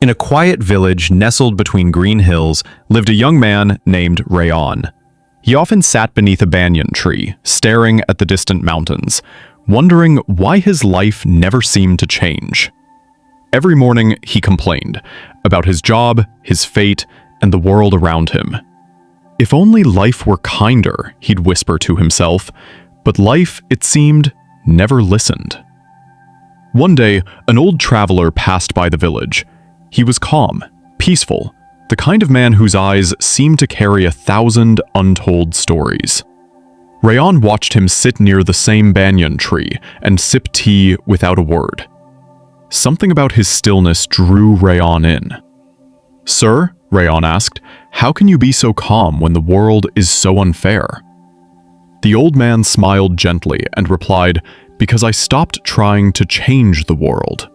In a quiet village nestled between green hills lived a young man named Rayan. He often sat beneath a banyan tree, staring at the distant mountains, wondering why his life never seemed to change. Every morning he complained about his job, his fate, and the world around him. If only life were kinder, he'd whisper to himself, but life, it seemed, never listened. One day, an old traveler passed by the village. He was calm, peaceful, the kind of man whose eyes seemed to carry 1,000 untold stories. Rayan watched him sit near the same banyan tree and sip tea without a word. Something about his stillness drew Rayan in. "Sir," Rayan asked, "how can you be so calm when the world is so unfair?" The old man smiled gently and replied, "Because I stopped trying to change the world.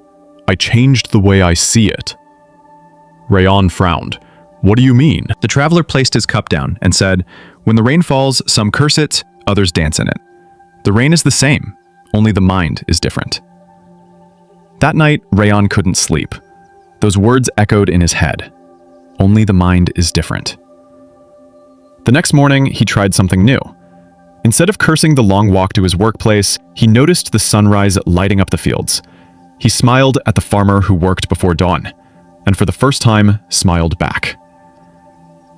I changed the way I see it." Rayan frowned. "What do you mean?" The traveler placed his cup down and said, "When the rain falls, some curse it, others dance in it. The rain is the same, only the mind is different." That night, Rayan couldn't sleep. Those words echoed in his head. Only the mind is different. The next morning, he tried something new. Instead of cursing the long walk to his workplace, he noticed the sunrise lighting up the fields. He smiled at the farmer who worked before dawn, and for the first time, smiled back.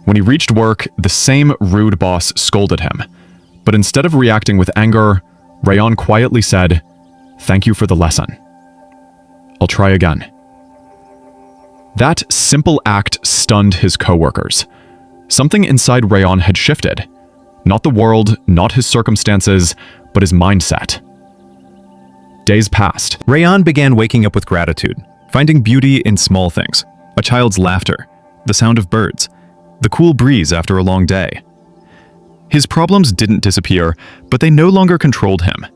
When he reached work, the same rude boss scolded him. But instead of reacting with anger, Rayan quietly said, "Thank you for the lesson. I'll try again." That simple act stunned his coworkers. Something inside Rayan had shifted. Not the world, not his circumstances, but his mindset. Days passed. Rayan began waking up with gratitude, finding beauty in small things. A child's laughter, the sound of birds, the cool breeze after a long day. His problems didn't disappear, but they no longer controlled him.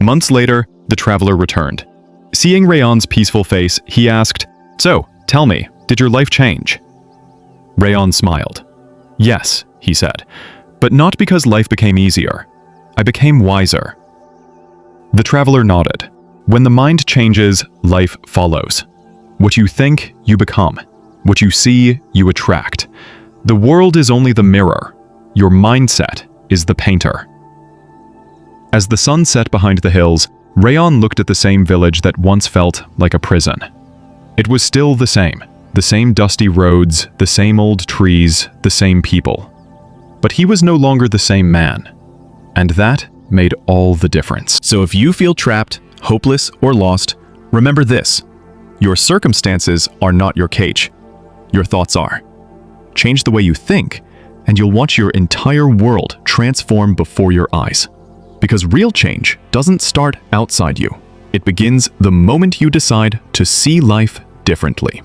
Months later, the traveler returned. Seeing Rayan's peaceful face, he asked, "So, tell me, did your life change?" Rayan smiled. "Yes," he said, "but not because life became easier. I became wiser." The traveler nodded. When the mind changes, life follows. What you think, you become. What you see, you attract. The world is only the mirror. Your mindset is the painter. As the sun set behind the hills, Rayan looked at the same village that once felt like a prison. It was still the same dusty roads, the same old trees, the same people. But he was no longer the same man, and that made all the difference. So if you feel trapped, hopeless, or lost, remember this: your circumstances are not your cage. Your thoughts are. Change the way you think, and you'll watch your entire world transform before your eyes. Because real change doesn't start outside you. It begins the moment you decide to see life differently.